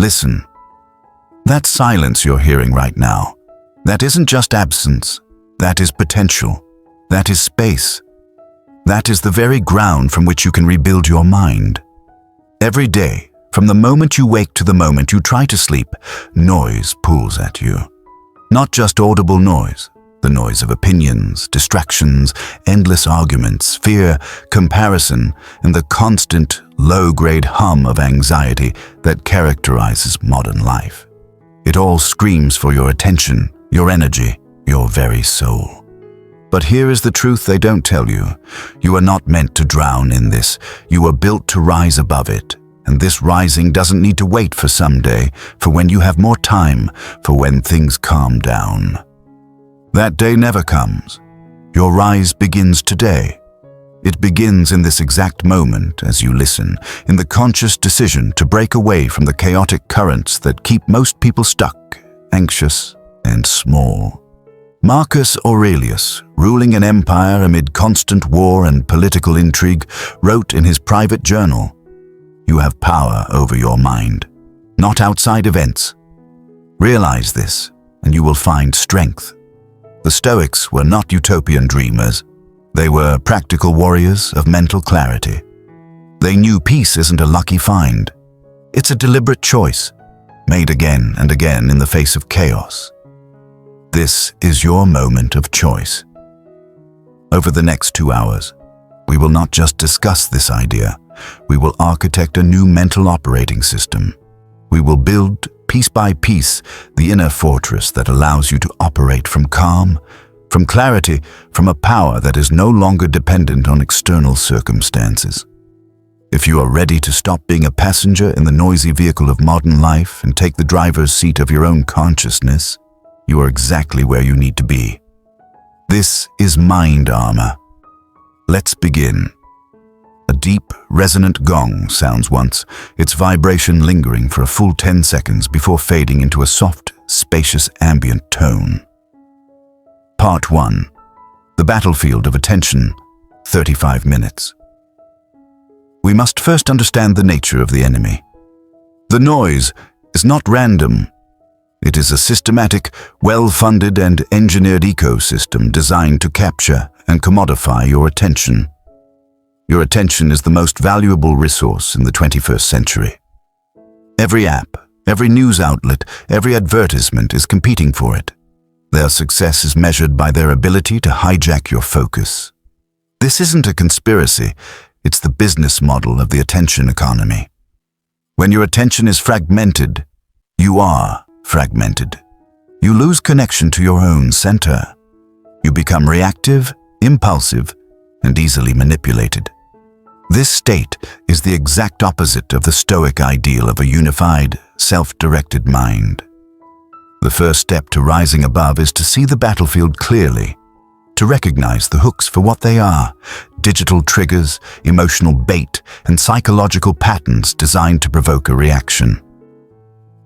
Listen. That silence you're hearing right now, that isn't just absence. That is potential. That is space. That is the very ground from which you can rebuild your mind. Every day, from the moment you wake to the moment you try to sleep, noise pulls at you. Not just audible noise, the noise of opinions, distractions, endless arguments, fear, comparison, and the constant, low-grade hum of anxiety that characterizes modern life. It all screams for your attention, your energy, your very soul. But here is the truth they don't tell you. You are not meant to drown in this. You are built to rise above it. And this rising doesn't need to wait for someday, for when you have more time, for when things calm down. That day never comes. Your rise begins today. It begins in this exact moment as you listen, in the conscious decision to break away from the chaotic currents that keep most people stuck, anxious, and small. Marcus Aurelius, ruling an empire amid constant war and political intrigue, wrote in his private journal, "You have power over your mind, not outside events. Realize this, and you will find strength." The Stoics were not utopian dreamers. They were practical warriors of mental clarity. They knew peace isn't a lucky find. It's a deliberate choice, made again and again in the face of chaos. This is your moment of choice. Over the next 2 hours, we will not just discuss this idea. We will architect a new mental operating system. We will build, piece by piece, the inner fortress that allows you to operate from calm, from clarity, from a power that is no longer dependent on external circumstances. If you are ready to stop being a passenger in the noisy vehicle of modern life and take the driver's seat of your own consciousness, you are exactly where you need to be. This is mind armor. Let's begin. A deep, resonant gong sounds once, its vibration lingering for a full 10 seconds before fading into a soft, spacious ambient tone. Part 1. The battlefield of attention, 35 minutes. We must first understand the nature of the enemy. The noise is not random. It is a systematic, well-funded and engineered ecosystem designed to capture and commodify your attention. Your attention is the most valuable resource in the 21st century. Every app, every news outlet, every advertisement is competing for it. Their success is measured by their ability to hijack your focus. This isn't a conspiracy, it's the business model of the attention economy. When your attention is fragmented, you are fragmented. You lose connection to your own center. You become reactive, impulsive, and easily manipulated. This state is the exact opposite of the Stoic ideal of a unified, self-directed mind. The first step to rising above is to see the battlefield clearly, to recognize the hooks for what they are, digital triggers, emotional bait, and psychological patterns designed to provoke a reaction.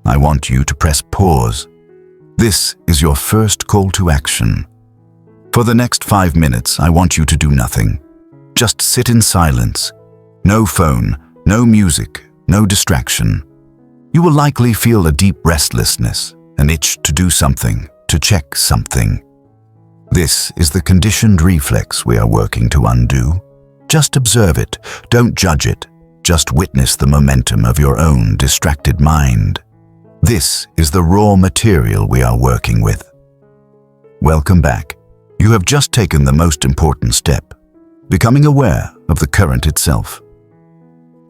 I want you to press pause. This is your first call to action. For the next 5 minutes, I want you to do nothing. Just sit in silence. No phone, no music, no distraction. You will likely feel a deep restlessness, an itch to do something, to check something. This is the conditioned reflex we are working to undo. Just observe it, don't judge it. Just witness the momentum of your own distracted mind. This is the raw material we are working with. Welcome back. You have just taken the most important step, becoming aware of the current itself.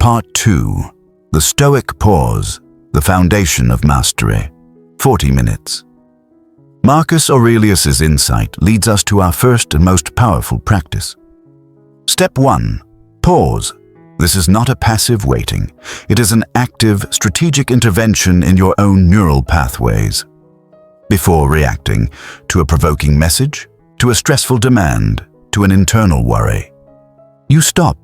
Part 2. The Stoic Pause, the foundation of mastery. 40 minutes. Marcus Aurelius's insight leads us to our first and most powerful practice. Step 1. Pause. This is not a passive waiting. It is an active, strategic intervention in your own neural pathways. Before reacting to a provoking message, to a stressful demand, to an internal worry, you stop.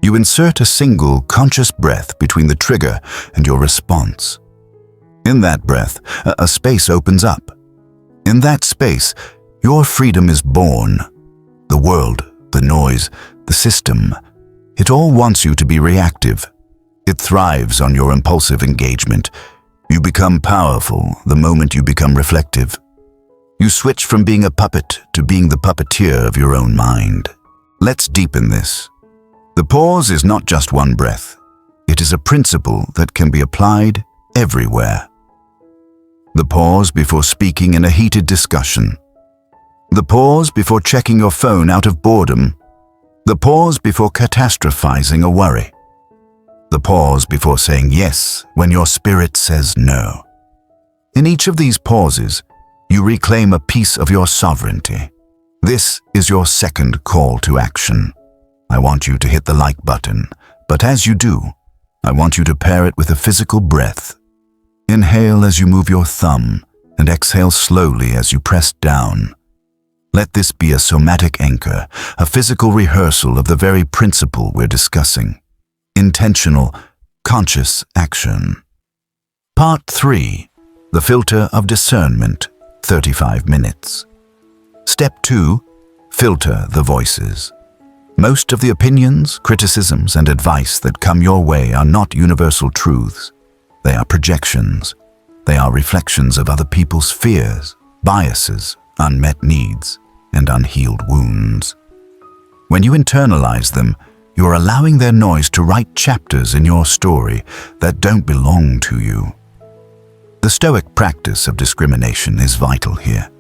You insert a single, conscious breath between the trigger and your response. In that breath, a space opens up. In that space, your freedom is born. The world, the noise, the system, it all wants you to be reactive. It thrives on your impulsive engagement. You become powerful the moment you become reflective. You switch from being a puppet to being the puppeteer of your own mind. Let's deepen this. The pause is not just one breath. It is a principle that can be applied everywhere. The pause before speaking in a heated discussion. The pause before checking your phone out of boredom. The pause before catastrophizing a worry. The pause before saying yes when your spirit says no. In each of these pauses, you reclaim a piece of your sovereignty. This is your second call to action. I want you to hit the like button, but as you do, I want you to pair it with a physical breath. Inhale as you move your thumb, and exhale slowly as you press down. Let this be a somatic anchor, a physical rehearsal of the very principle we're discussing. Intentional, conscious action. Part 3. The filter of discernment, 35 minutes. Step 2. Filter the voices. Most of the opinions, criticisms, and advice that come your way are not universal truths. They are projections. They are reflections of other people's fears, biases, unmet needs, and unhealed wounds. When you internalize them, you're allowing their noise to write chapters in your story that don't belong to you. The Stoic practice of discrimination is vital here.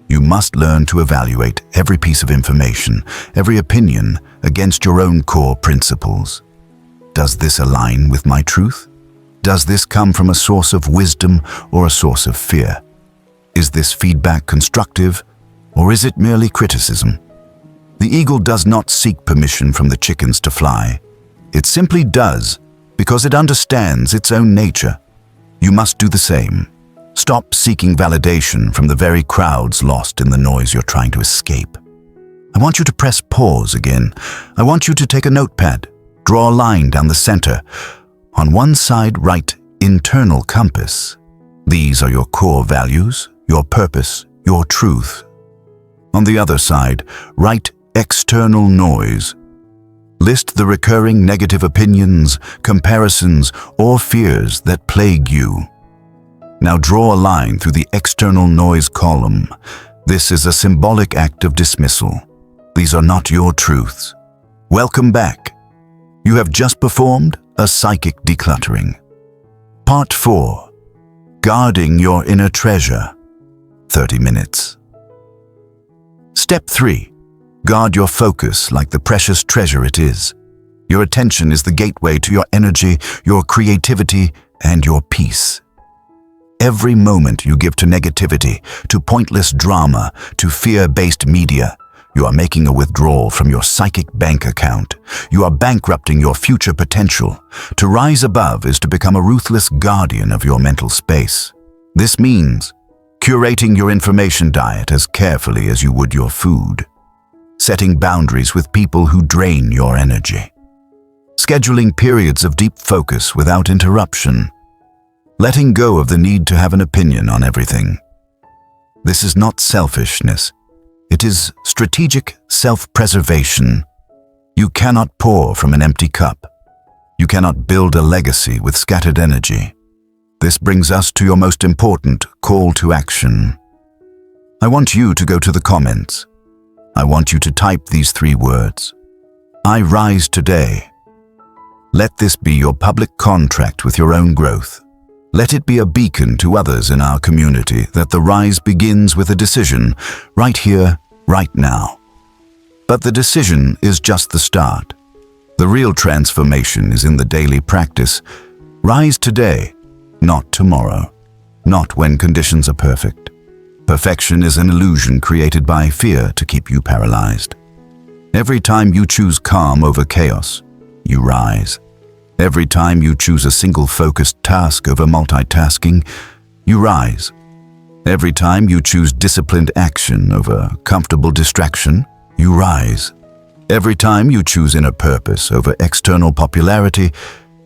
You must learn to evaluate every piece of information, every opinion, against your own core principles. Does this align with my truth? Does this come from a source of wisdom or a source of fear? Is this feedback constructive, or is it merely criticism? The eagle does not seek permission from the chickens to fly. It simply does because it understands its own nature. You must do the same. Stop seeking validation from the very crowds lost in the noise you're trying to escape. I want you to press pause again. I want you to take a notepad, draw a line down the center. On one side, write internal compass. These are your core values, your purpose, your truth. On the other side, write external noise. List the recurring negative opinions, comparisons, or fears that plague you. Now draw a line through the external noise column. This is a symbolic act of dismissal. These are not your truths. Welcome back. You have just performed a psychic decluttering. Part 4. Guarding your inner treasure. 30 minutes. Step 3. Guard your focus like the precious treasure it is. Your attention is the gateway to your energy, your creativity, and your peace. Every moment you give to negativity, to pointless drama, to fear-based media, you are making a withdrawal from your psychic bank account. You are bankrupting your future potential. To rise above is to become a ruthless guardian of your mental space. This means curating your information diet as carefully as you would your food. Setting boundaries with people who drain your energy. Scheduling periods of deep focus without interruption. Letting go of the need to have an opinion on everything. This is not selfishness. It is strategic self-preservation. You cannot pour from an empty cup. You cannot build a legacy with scattered energy. This brings us to your most important call to action. I want you to go to the comments. I want you to type these 3 words. I rise today. Let this be your public contract with your own growth. Let it be a beacon to others in our community that the rise begins with a decision, right here, right now. But the decision is just the start. The real transformation is in the daily practice. Rise today, not tomorrow, not when conditions are perfect. Perfection is an illusion created by fear to keep you paralyzed. Every time you choose calm over chaos, you rise. Every time you choose a single focused task over multitasking, you rise. Every time you choose disciplined action over comfortable distraction, you rise. Every time you choose inner purpose over external popularity,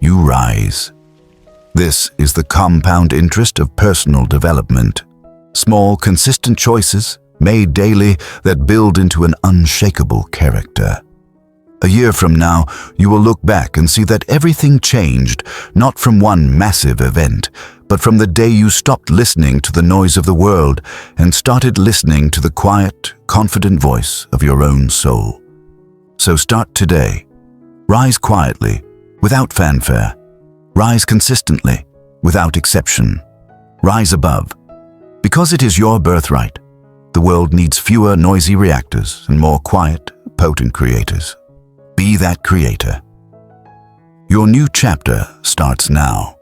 you rise. This is the compound interest of personal development. Small, consistent choices, made daily, that build into an unshakable character. A year from now, you will look back and see that everything changed, not from one massive event, but from the day you stopped listening to the noise of the world and started listening to the quiet, confident voice of your own soul. So start today. Rise quietly, without fanfare. Rise consistently, without exception. Rise above. Because it is your birthright. The world needs fewer noisy reactors and more quiet, potent creators. Be that creator. Your new chapter starts now.